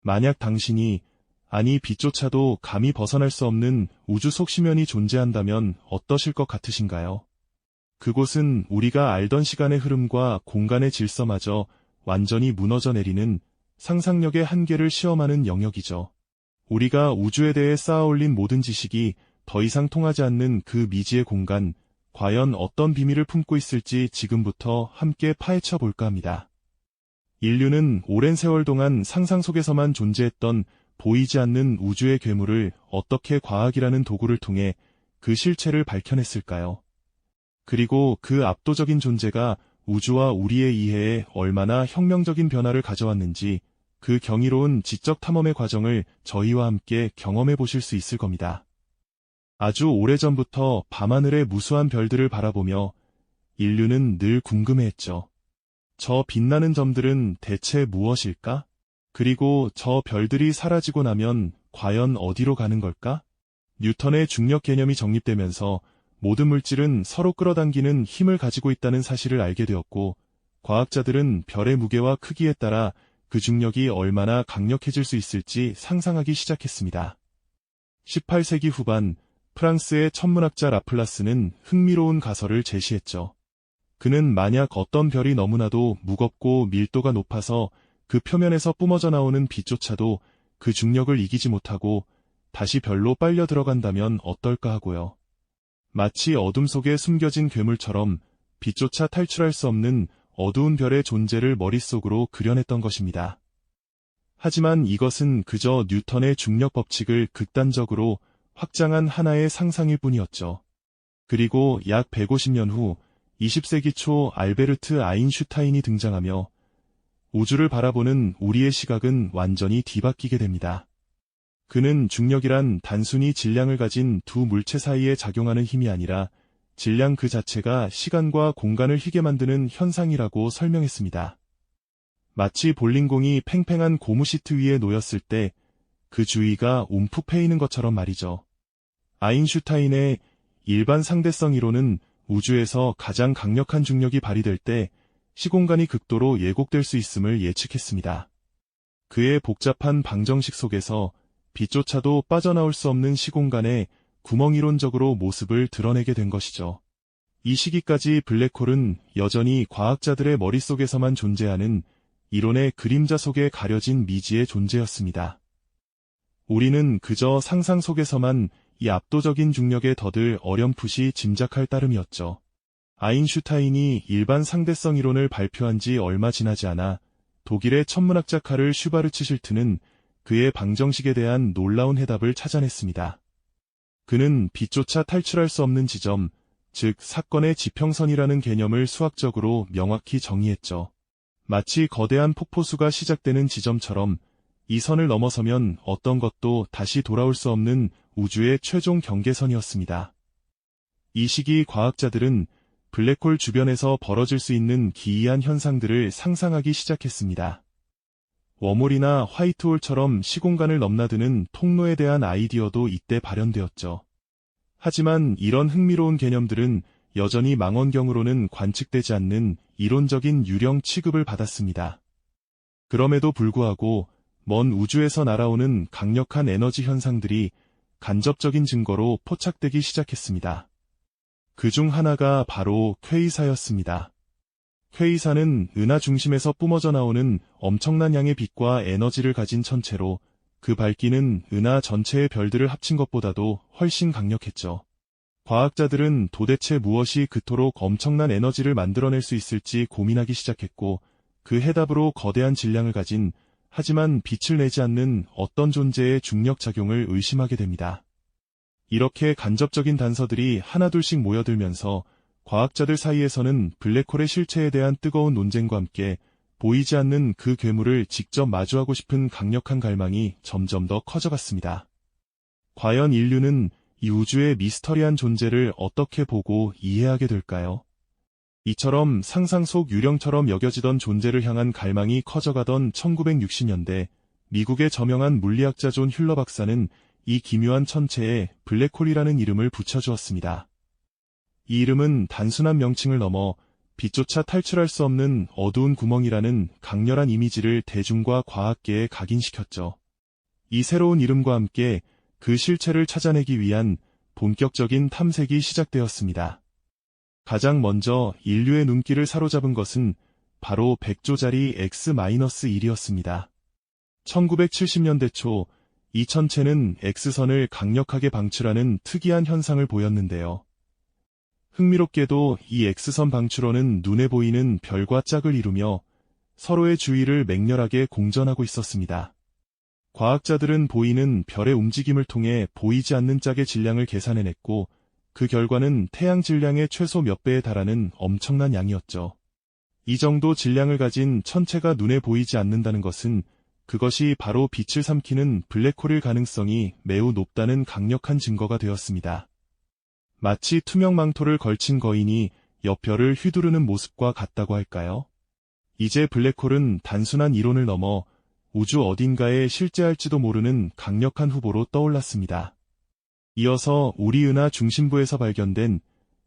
만약 당신이, 아니 빛조차도 감히 벗어날 수 없는 우주 속시면이 존재한다면 어떠실 것 같으신가요? 그곳은 우리가 알던 시간의 흐름과 공간의 질서마저 완전히 무너져 내리는 상상력의 한계를 시험하는 영역이죠. 우리가 우주에 대해 쌓아올린 모든 지식이 더 이상 통하지 않는 그 미지의 공간, 과연 어떤 비밀을 품고 있을지 지금부터 함께 파헤쳐 볼까 합니다. 인류는 오랜 세월 동안 상상 속에서만 존재했던 보이지 않는 우주의 괴물을 어떻게 과학이라는 도구를 통해 그 실체를 밝혀냈을까요? 그리고 그 압도적인 존재가 우주와 우리의 이해에 얼마나 혁명적인 변화를 가져왔는지 그 경이로운 지적 탐험의 과정을 저희와 함께 경험해 보실 수 있을 겁니다. 아주 오래전부터 밤하늘의 무수한 별들을 바라보며 인류는 늘 궁금해했죠. 저 빛나는 점들은 대체 무엇일까? 그리고 저 별들이 사라지고 나면 과연 어디로 가는 걸까? 뉴턴의 중력 개념이 정립되면서 모든 물질은 서로 끌어당기는 힘을 가지고 있다는 사실을 알게 되었고, 과학자들은 별의 무게와 크기에 따라 그 중력이 얼마나 강력해질 수 있을지 상상하기 시작했습니다. 18세기 후반, 프랑스의 천문학자 라플라스는 흥미로운 가설을 제시했죠. 그는 만약 어떤 별이 너무나도 무겁고 밀도가 높아서 그 표면에서 뿜어져 나오는 빛조차도 그 중력을 이기지 못하고 다시 별로 빨려 들어간다면 어떨까 하고요. 마치 어둠 속에 숨겨진 괴물처럼 빛조차 탈출할 수 없는 어두운 별의 존재를 머릿속으로 그려냈던 것입니다. 하지만 이것은 그저 뉴턴의 중력 법칙을 극단적으로 확장한 하나의 상상일 뿐이었죠. 그리고 약 150년 후 20세기 초 알베르트 아인슈타인이 등장하며 우주를 바라보는 우리의 시각은 완전히 뒤바뀌게 됩니다. 그는 중력이란 단순히 질량을 가진 두 물체 사이에 작용하는 힘이 아니라 질량 그 자체가 시간과 공간을 희게 만드는 현상이라고 설명했습니다. 마치 볼링공이 팽팽한 고무 시트 위에 놓였을 때 그 주위가 움푹 패이는 것처럼 말이죠. 아인슈타인의 일반 상대성 이론은 우주에서 가장 강력한 중력이 발휘될 때 시공간이 극도로 예곡될 수 있음을 예측했습니다. 그의 복잡한 방정식 속에서 빛조차도 빠져나올 수 없는 시공간에 구멍이론적으로 모습을 드러내게 된 것이죠. 이 시기까지 블랙홀은 여전히 과학자들의 머릿속에서만 존재하는 이론의 그림자 속에 가려진 미지의 존재였습니다. 우리는 그저 상상 속에서만 이 압도적인 중력의 덫을 어렴풋이 짐작할 따름이었죠. 아인슈타인이 일반 상대성 이론을 발표한 지 얼마 지나지 않아 독일의 천문학자 카를 슈바르츠 실트는 그의 방정식에 대한 놀라운 해답을 찾아냈습니다. 그는 빛조차 탈출할 수 없는 지점, 즉 사건의 지평선이라는 개념을 수학적으로 명확히 정의했죠. 마치 거대한 폭포수가 시작되는 지점처럼 이 선을 넘어서면 어떤 것도 다시 돌아올 수 없는 우주의 최종 경계선이었습니다. 이 시기 과학자들은 블랙홀 주변에서 벌어질 수 있는 기이한 현상들을 상상하기 시작했습니다. 웜홀이나 화이트홀처럼 시공간을 넘나드는 통로에 대한 아이디어도 이때 발현되었죠. 하지만 이런 흥미로운 개념들은 여전히 망원경으로는 관측되지 않는 이론적인 유령 취급을 받았습니다. 그럼에도 불구하고 먼 우주에서 날아오는 강력한 에너지 현상들이 간접적인 증거로 포착되기 시작했습니다. 그중 하나가 바로 퀘이사였습니다. 퀘이사는 은하 중심에서 뿜어져 나오는 엄청난 양의 빛과 에너지를 가진 천체로 그 밝기는 은하 전체의 별들을 합친 것보다도 훨씬 강력했죠. 과학자들은 도대체 무엇이 그토록 엄청난 에너지를 만들어낼 수 있을지 고민하기 시작했고, 그 해답으로 거대한 질량을 가진 하지만 빛을 내지 않는 어떤 존재의 중력작용을 의심하게 됩니다. 이렇게 간접적인 단서들이 하나둘씩 모여들면서 과학자들 사이에서는 블랙홀의 실체에 대한 뜨거운 논쟁과 함께 보이지 않는 그 괴물을 직접 마주하고 싶은 강력한 갈망이 점점 더 커져갔습니다. 과연 인류는 이 우주의 미스터리한 존재를 어떻게 보고 이해하게 될까요? 이처럼 상상 속 유령처럼 여겨지던 존재를 향한 갈망이 커져가던 1960년대, 미국의 저명한 물리학자 존 휜러 박사는 이 기묘한 천체에 블랙홀이라는 이름을 붙여주었습니다. 이 이름은 단순한 명칭을 넘어 빛조차 탈출할 수 없는 어두운 구멍이라는 강렬한 이미지를 대중과 과학계에 각인시켰죠. 이 새로운 이름과 함께 그 실체를 찾아내기 위한 본격적인 탐색이 시작되었습니다. 가장 먼저 인류의 눈길을 사로잡은 것은 바로 100조짜리 X-1이었습니다. 1970년대 초 이 천체는 X선을 강력하게 방출하는 특이한 현상을 보였는데요. 흥미롭게도 이 X선 방출원은 눈에 보이는 별과 짝을 이루며 서로의 주위를 맹렬하게 공전하고 있었습니다. 과학자들은 보이는 별의 움직임을 통해 보이지 않는 짝의 질량을 계산해냈고 그 결과는 태양 질량의 최소 몇 배에 달하는 엄청난 양이었죠. 이 정도 질량을 가진 천체가 눈에 보이지 않는다는 것은 그것이 바로 빛을 삼키는 블랙홀일 가능성이 매우 높다는 강력한 증거가 되었습니다. 마치 투명 망토를 걸친 거인이 옆별을 휘두르는 모습과 같다고 할까요? 이제 블랙홀은 단순한 이론을 넘어 우주 어딘가에 실제할지도 모르는 강력한 후보로 떠올랐습니다. 이어서 우리 은하 중심부에서 발견된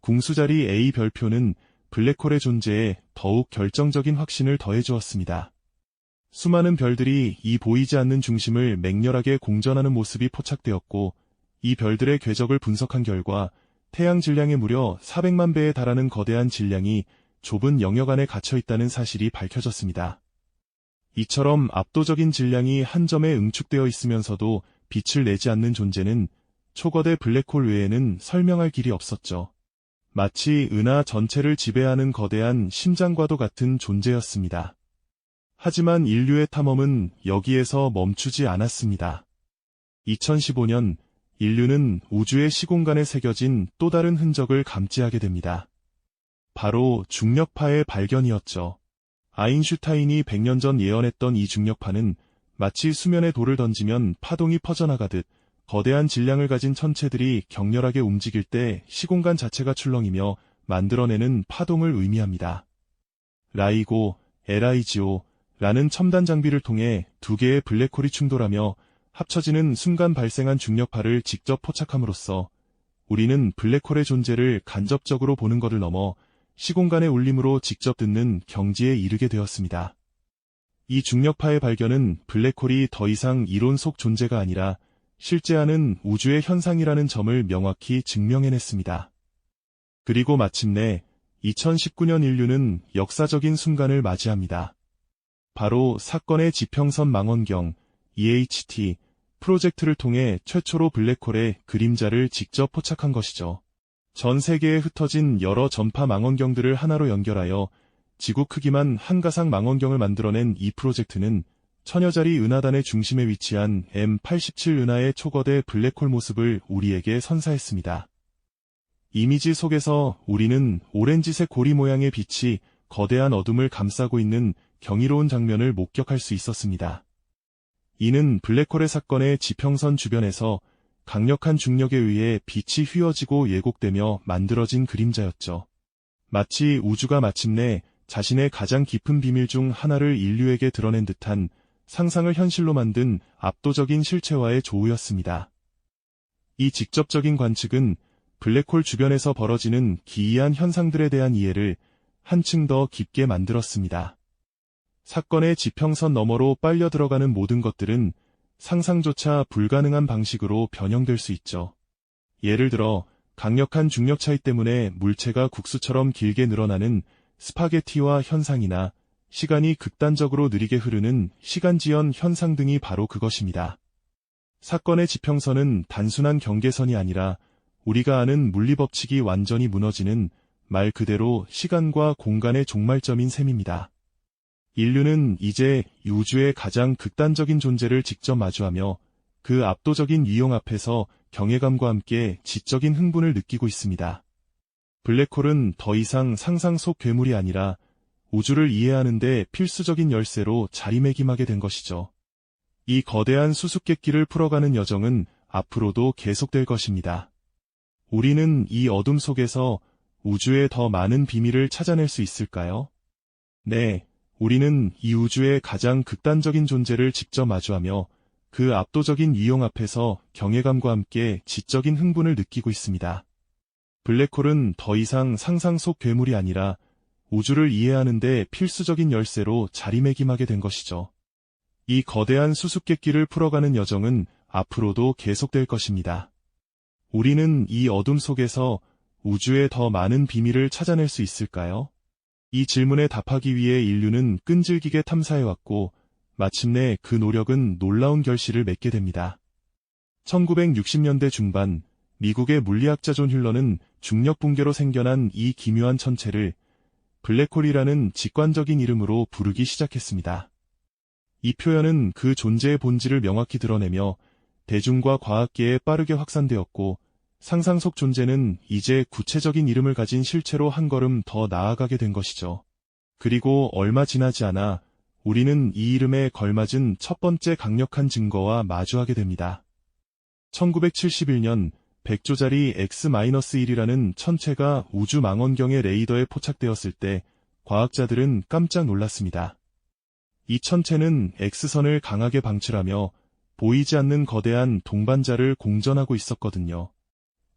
궁수자리 A 별표는 블랙홀의 존재에 더욱 결정적인 확신을 더해주었습니다. 수많은 별들이 이 보이지 않는 중심을 맹렬하게 공전하는 모습이 포착되었고 이 별들의 궤적을 분석한 결과 태양 질량의 무려 400만 배에 달하는 거대한 질량이 좁은 영역 안에 갇혀 있다는 사실이 밝혀졌습니다. 이처럼 압도적인 질량이 한 점에 응축되어 있으면서도 빛을 내지 않는 존재는 초거대 블랙홀 외에는 설명할 길이 없었죠. 마치 은하 전체를 지배하는 거대한 심장과도 같은 존재였습니다. 하지만 인류의 탐험은 여기에서 멈추지 않았습니다. 2015년 인류는 우주의 시공간에 새겨진 또 다른 흔적을 감지하게 됩니다. 바로 중력파의 발견이었죠. 아인슈타인이 100년 전 예언했던 이 중력파는 마치 수면에 돌을 던지면 파동이 퍼져나가듯 거대한 질량을 가진 천체들이 격렬하게 움직일 때 시공간 자체가 출렁이며 만들어내는 파동을 의미합니다. 라이고, LIGO라는 첨단 장비를 통해 두 개의 블랙홀이 충돌하며 합쳐지는 순간 발생한 중력파를 직접 포착함으로써 우리는 블랙홀의 존재를 간접적으로 보는 것을 넘어 시공간의 울림으로 직접 듣는 경지에 이르게 되었습니다. 이 중력파의 발견은 블랙홀이 더 이상 이론 속 존재가 아니라 실제하는 우주의 현상이라는 점을 명확히 증명해냈습니다. 그리고 마침내 2019년 인류는 역사적인 순간을 맞이합니다. 바로 사건의 지평선 망원경 EHT 프로젝트를 통해 최초로 블랙홀의 그림자를 직접 포착한 것이죠. 전 세계에 흩어진 여러 전파 망원경들을 하나로 연결하여 지구 크기만 한 가상 망원경을 만들어낸 이 프로젝트는 천여자리 은하단의 중심에 위치한 M87 은하의 초거대 블랙홀 모습을 우리에게 선사했습니다. 이미지 속에서 우리는 오렌지색 고리 모양의 빛이 거대한 어둠을 감싸고 있는 경이로운 장면을 목격할 수 있었습니다. 이는 블랙홀의 사건의 지평선 주변에서 강력한 중력에 의해 빛이 휘어지고 예곡되며 만들어진 그림자였죠. 마치 우주가 마침내 자신의 가장 깊은 비밀 중 하나를 인류에게 드러낸 듯한 상상을 현실로 만든 압도적인 실체와의 조우였습니다. 이 직접적인 관측은 블랙홀 주변에서 벌어지는 기이한 현상들에 대한 이해를 한층 더 깊게 만들었습니다. 사건의 지평선 너머로 빨려 들어가는 모든 것들은 상상조차 불가능한 방식으로 변형될 수 있죠. 예를 들어 강력한 중력 차이 때문에 물체가 국수처럼 길게 늘어나는 스파게티화 현상이나 시간이 극단적으로 느리게 흐르는 시간지연 현상 등이 바로 그것입니다. 사건의 지평선은 단순한 경계선이 아니라 우리가 아는 물리법칙이 완전히 무너지는 말 그대로 시간과 공간의 종말점인 셈입니다. 인류는 이제 우주의 가장 극단적인 존재를 직접 마주하며 그 압도적인 위용 앞에서 경외감과 함께 지적인 흥분을 느끼고 있습니다. 블랙홀은 더 이상 상상 속 괴물이 아니라 우주를 이해하는 데 필수적인 열쇠로 자리매김하게 된 것이죠. 이 거대한 수수께끼를 풀어가는 여정은 앞으로도 계속될 것입니다. 우리는 이 어둠 속에서 우주의 더 많은 비밀을 찾아낼 수 있을까요? 네, 우리는 이 우주의 가장 극단적인 존재를 직접 마주하며 그 압도적인 위용 앞에서 경외감과 함께 지적인 흥분을 느끼고 있습니다. 블랙홀은 더 이상 상상 속 괴물이 아니라 우주를 이해하는 데 필수적인 열쇠로 자리매김하게 된 것이죠. 이 거대한 수수께끼를 풀어가는 여정은 앞으로도 계속될 것입니다. 우리는 이 어둠 속에서 우주의 더 많은 비밀을 찾아낼 수 있을까요? 이 질문에 답하기 위해 인류는 끈질기게 탐사해왔고 마침내 그 노력은 놀라운 결실을 맺게 됩니다. 1960년대 중반 미국의 물리학자 존 휠러는 중력 붕괴로 생겨난 이 기묘한 천체를 블랙홀이라는 직관적인 이름으로 부르기 시작했습니다. 이 표현은 그 존재의 본질을 명확히 드러내며 대중과 과학계에 빠르게 확산되었고 상상 속 존재는 이제 구체적인 이름을 가진 실체로 한 걸음 더 나아가게 된 것이죠. 그리고 얼마 지나지 않아 우리는 이 이름에 걸맞은 첫 번째 강력한 증거와 마주하게 됩니다. 1971년 100조짜리 X-1이라는 천체가 우주 망원경의 레이더에 포착되었을 때 과학자들은 깜짝 놀랐습니다. 이 천체는 X선을 강하게 방출하며 보이지 않는 거대한 동반자를 공전하고 있었거든요.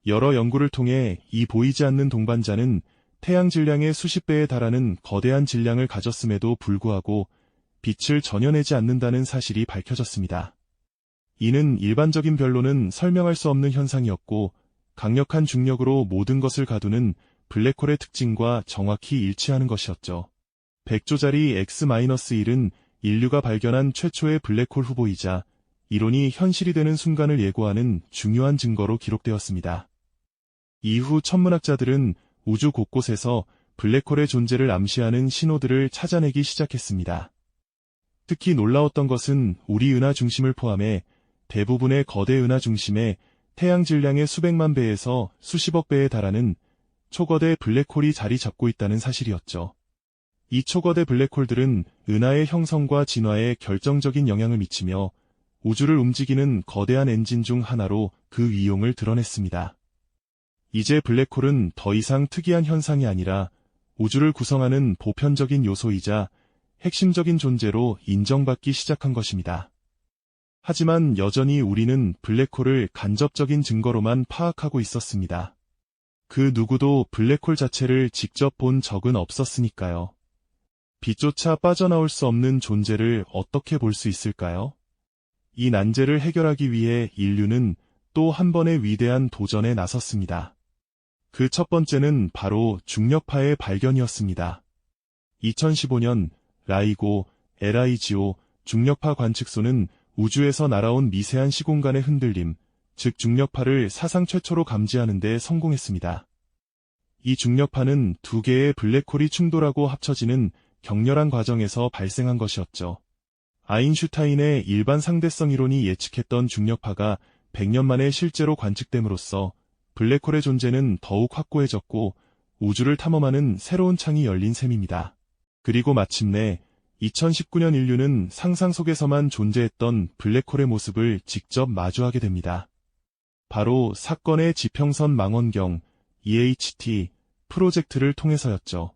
여러 연구를 통해 이 보이지 않는 동반자는 태양 질량의 수십 배에 달하는 거대한 질량을 가졌음에도 불구하고 빛을 전혀 내지 않는다는 사실이 밝혀졌습니다. 이는 일반적인 별로는 설명할 수 없는 현상이었고 강력한 중력으로 모든 것을 가두는 블랙홀의 특징과 정확히 일치하는 것이었죠. 100조짜리 X-1은 인류가 발견한 최초의 블랙홀 후보이자 이론이 현실이 되는 순간을 예고하는 중요한 증거로 기록되었습니다. 이후 천문학자들은 우주 곳곳에서 블랙홀의 존재를 암시하는 신호들을 찾아내기 시작했습니다. 특히 놀라웠던 것은 우리 은하 중심을 포함해 대부분의 거대 은하 중심에 태양 질량의 수백만 배에서 수십억 배에 달하는 초거대 블랙홀이 자리 잡고 있다는 사실이었죠. 이 초거대 블랙홀들은 은하의 형성과 진화에 결정적인 영향을 미치며 우주를 움직이는 거대한 엔진 중 하나로 그 위용을 드러냈습니다. 이제 블랙홀은 더 이상 특이한 현상이 아니라 우주를 구성하는 보편적인 요소이자 핵심적인 존재로 인정받기 시작한 것입니다. 하지만 여전히 우리는 블랙홀을 간접적인 증거로만 파악하고 있었습니다. 그 누구도 블랙홀 자체를 직접 본 적은 없었으니까요. 빛조차 빠져나올 수 없는 존재를 어떻게 볼 수 있을까요? 이 난제를 해결하기 위해 인류는 또 한 번의 위대한 도전에 나섰습니다. 그 첫 번째는 바로 중력파의 발견이었습니다. 2015년 라이고 LIGO 중력파 관측소는 우주에서 날아온 미세한 시공간의 흔들림, 즉 중력파를 사상 최초로 감지하는 데 성공했습니다. 이 중력파는 두 개의 블랙홀이 충돌하고 합쳐지는 격렬한 과정에서 발생한 것이었죠. 아인슈타인의 일반 상대성 이론이 예측했던 중력파가 100년 만에 실제로 관측됨으로써 블랙홀의 존재는 더욱 확고해졌고 우주를 탐험하는 새로운 창이 열린 셈입니다. 그리고 마침내 2019년 인류는 상상 속에서만 존재했던 블랙홀의 모습을 직접 마주하게 됩니다. 바로 사건의 지평선 망원경 EHT 프로젝트를 통해서였죠.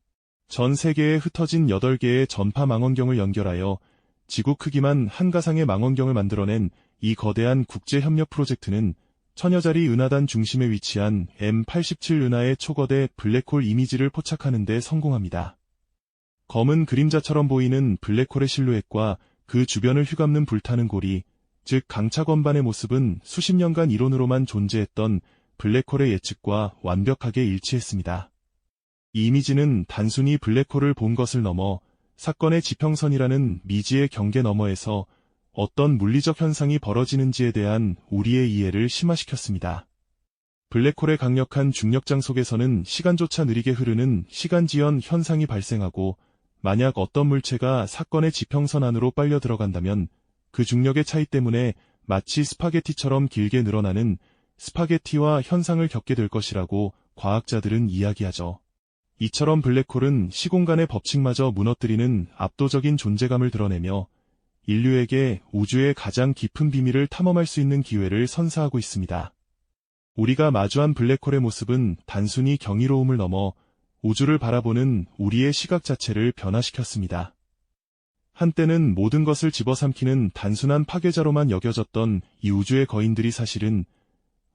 전 세계에 흩어진 8개의 전파 망원경을 연결하여 지구 크기만 한 가상의 망원경을 만들어낸 이 거대한 국제협력 프로젝트는 천여자리 은하단 중심에 위치한 M87 은하의 초거대 블랙홀 이미지를 포착하는 데 성공합니다. 검은 그림자처럼 보이는 블랙홀의 실루엣과 그 주변을 휘감는 불타는 고리, 즉 강차 건반의 모습은 수십 년간 이론으로만 존재했던 블랙홀의 예측과 완벽하게 일치했습니다. 이 이미지는 단순히 블랙홀을 본 것을 넘어 사건의 지평선이라는 미지의 경계 너머에서 어떤 물리적 현상이 벌어지는지에 대한 우리의 이해를 심화시켰습니다. 블랙홀의 강력한 중력장 속에서는 시간조차 느리게 흐르는 시간지연 현상이 발생하고 만약 어떤 물체가 사건의 지평선 안으로 빨려 들어간다면 그 중력의 차이 때문에 마치 스파게티처럼 길게 늘어나는 스파게티화 현상을 겪게 될 것이라고 과학자들은 이야기하죠. 이처럼 블랙홀은 시공간의 법칙마저 무너뜨리는 압도적인 존재감을 드러내며 인류에게 우주의 가장 깊은 비밀을 탐험할 수 있는 기회를 선사하고 있습니다. 우리가 마주한 블랙홀의 모습은 단순히 경이로움을 넘어 우주를 바라보는 우리의 시각 자체를 변화시켰습니다. 한때는 모든 것을 집어삼키는 단순한 파괴자로만 여겨졌던 이 우주의 거인들이 사실은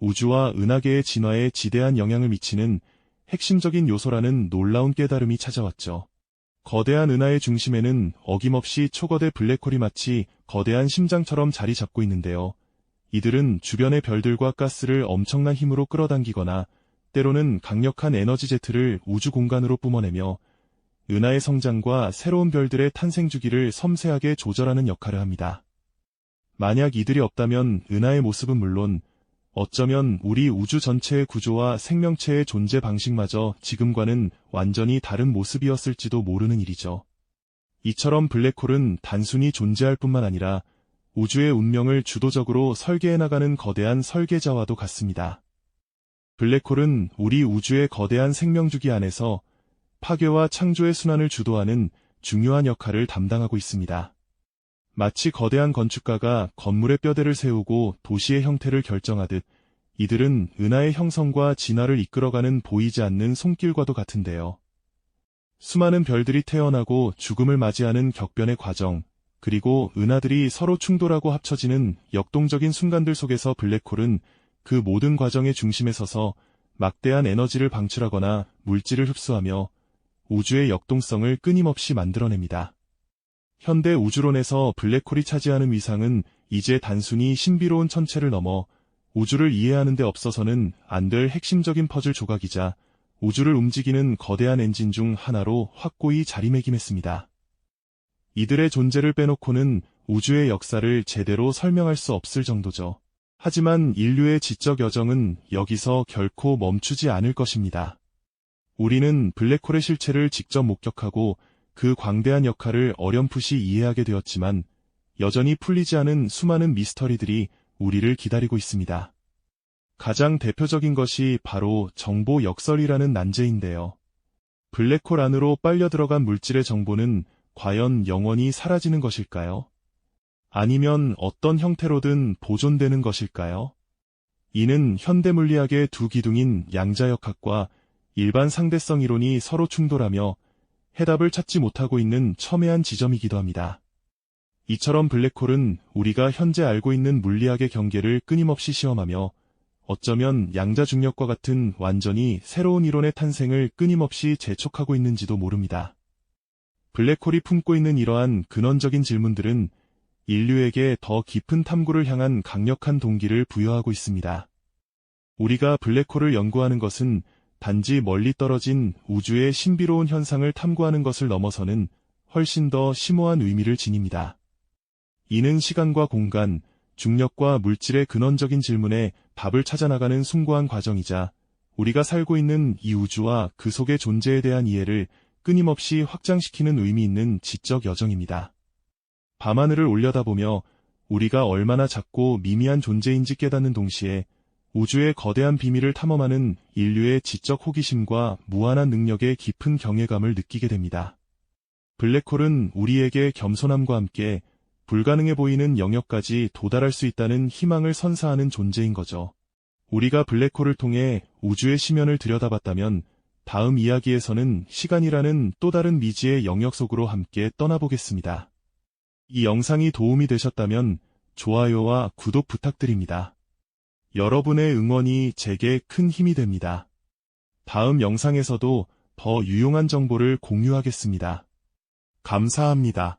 우주와 은하계의 진화에 지대한 영향을 미치는 핵심적인 요소라는 놀라운 깨달음이 찾아왔죠. 거대한 은하의 중심에는 어김없이 초거대 블랙홀이 마치 거대한 심장처럼 자리 잡고 있는데요. 이들은 주변의 별들과 가스를 엄청난 힘으로 끌어당기거나 때로는 강력한 에너지 제트를 우주 공간으로 뿜어내며 은하의 성장과 새로운 별들의 탄생 주기를 섬세하게 조절하는 역할을 합니다. 만약 이들이 없다면 은하의 모습은 물론 어쩌면 우리 우주 전체의 구조와 생명체의 존재 방식마저 지금과는 완전히 다른 모습이었을지도 모르는 일이죠. 이처럼 블랙홀은 단순히 존재할 뿐만 아니라 우주의 운명을 주도적으로 설계해 나가는 거대한 설계자와도 같습니다. 블랙홀은 우리 우주의 거대한 생명주기 안에서 파괴와 창조의 순환을 주도하는 중요한 역할을 담당하고 있습니다. 마치 거대한 건축가가 건물의 뼈대를 세우고 도시의 형태를 결정하듯 이들은 은하의 형성과 진화를 이끌어가는 보이지 않는 손길과도 같은데요. 수많은 별들이 태어나고 죽음을 맞이하는 격변의 과정, 그리고 은하들이 서로 충돌하고 합쳐지는 역동적인 순간들 속에서 블랙홀은 그 모든 과정의 중심에 서서 막대한 에너지를 방출하거나 물질을 흡수하며 우주의 역동성을 끊임없이 만들어냅니다. 현대 우주론에서 블랙홀이 차지하는 위상은 이제 단순히 신비로운 천체를 넘어 우주를 이해하는 데 없어서는 안 될 핵심적인 퍼즐 조각이자 우주를 움직이는 거대한 엔진 중 하나로 확고히 자리매김했습니다. 이들의 존재를 빼놓고는 우주의 역사를 제대로 설명할 수 없을 정도죠. 하지만 인류의 지적 여정은 여기서 결코 멈추지 않을 것입니다. 우리는 블랙홀의 실체를 직접 목격하고 그 광대한 역할을 어렴풋이 이해하게 되었지만 여전히 풀리지 않은 수많은 미스터리들이 우리를 기다리고 있습니다. 가장 대표적인 것이 바로 정보 역설이라는 난제인데요. 블랙홀 안으로 빨려 들어간 물질의 정보는 과연 영원히 사라지는 것일까요? 아니면 어떤 형태로든 보존되는 것일까요? 이는 현대 물리학의 두 기둥인 양자역학과 일반 상대성 이론이 서로 충돌하며 해답을 찾지 못하고 있는 첨예한 지점이기도 합니다. 이처럼 블랙홀은 우리가 현재 알고 있는 물리학의 경계를 끊임없이 시험하며 어쩌면 양자중력과 같은 완전히 새로운 이론의 탄생을 끊임없이 재촉하고 있는지도 모릅니다. 블랙홀이 품고 있는 이러한 근원적인 질문들은 인류에게 더 깊은 탐구를 향한 강력한 동기를 부여하고 있습니다. 우리가 블랙홀을 연구하는 것은 단지 멀리 떨어진 우주의 신비로운 현상을 탐구하는 것을 넘어서는 훨씬 더 심오한 의미를 지닙니다. 이는 시간과 공간, 중력과 물질의 근원적인 질문에 답을 찾아나가는 숭고한 과정이자 우리가 살고 있는 이 우주와 그 속의 존재에 대한 이해를 끊임없이 확장시키는 의미 있는 지적 여정입니다. 밤하늘을 올려다보며 우리가 얼마나 작고 미미한 존재인지 깨닫는 동시에 우주의 거대한 비밀을 탐험하는 인류의 지적 호기심과 무한한 능력의 깊은 경외감을 느끼게 됩니다. 블랙홀은 우리에게 겸손함과 함께 불가능해 보이는 영역까지 도달할 수 있다는 희망을 선사하는 존재인 거죠. 우리가 블랙홀을 통해 우주의 심연을 들여다봤다면 다음 이야기에서는 시간이라는 또 다른 미지의 영역 속으로 함께 떠나보겠습니다. 이 영상이 도움이 되셨다면 좋아요와 구독 부탁드립니다. 여러분의 응원이 제게 큰 힘이 됩니다. 다음 영상에서도 더 유용한 정보를 공유하겠습니다. 감사합니다.